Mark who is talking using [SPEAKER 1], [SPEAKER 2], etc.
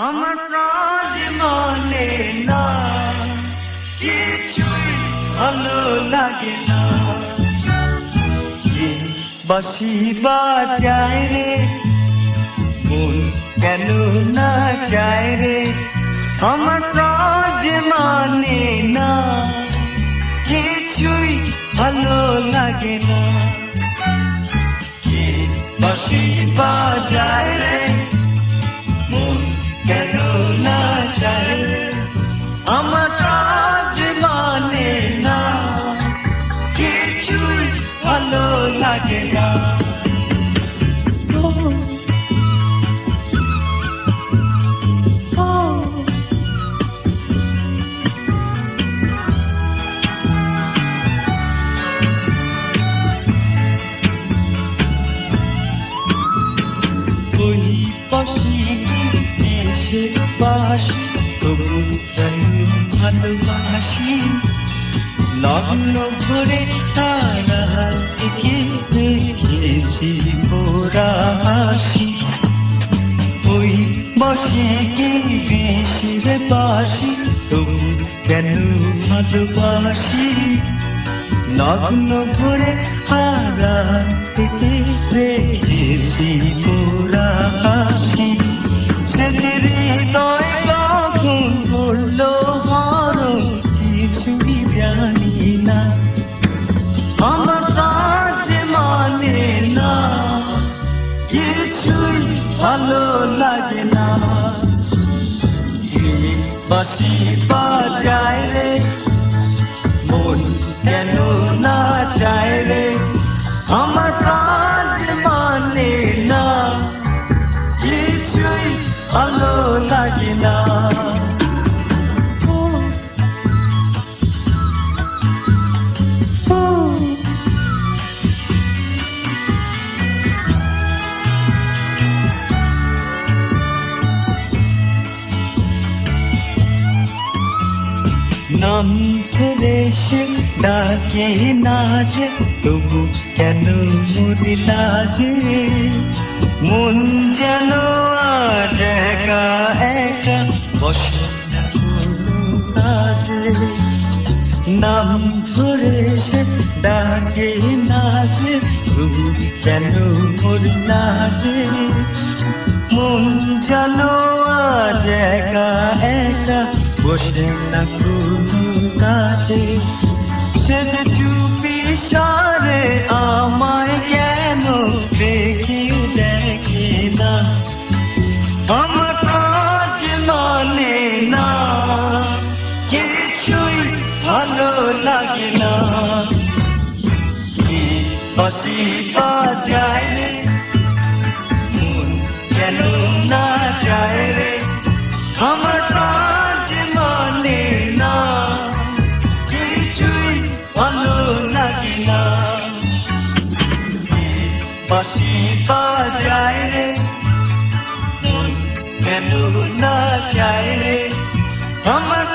[SPEAKER 1] আমার কাজ মানে না, কিছুই ভালো লাগে না। বাঁশি বাজায় রে মন কেন না চায় রে, আমার কাজ মানে না, কিছুই ভালো লাগে না। বাঁশি বাজায় রে মন কেন না চায় রে, আমার কাজ মানে না, কিছুই ভালো লাগে না। ওই বাঁশি দেশের বাঁশি, তবু তাই ভালোবাসি। লগ্ন ভরে তারা থেকে দেখেছি মোরা হাসি। ওই বাঁশিকে দেশের বাঁশি, তবু কেন ভালোবাসি। লগ্ন ভরে তারা থেকে দেখেছি মোরা হাসি। সেদিন হৃদয় কখন বললো মরণ, কিছুই জানি না। আমার কাজ মানে না, কিছুই ভালো লাগে না। বাঁশি বাজায় রে মন কেন না চায় রে, আমার কাজ মানে না, কিছুই ভালো লাগে না। নাম ধরে সে ডাকে না যে, তবু কেন মরি লাজে। মন যেন আজ একা একা বসে না কোনো কাজে। নাম ধরে সে ডাকে না যে, তবু কেন মরি লাজে। মন যেন আজ একা একা বসে না কোনো কাছে। সে যে চুপি সারে আমায় কেন দেখেও দেখে না, আমার কাজ মানে না, কিছুই ভালো লাগে না। বাঁশি বাজায় রে মন কেন না চায় রে, আমার কাজ মানে না, কিছুই ভালো লাগে না। বাঁশি বাজায় রে মন কেন না চায় রে, আমার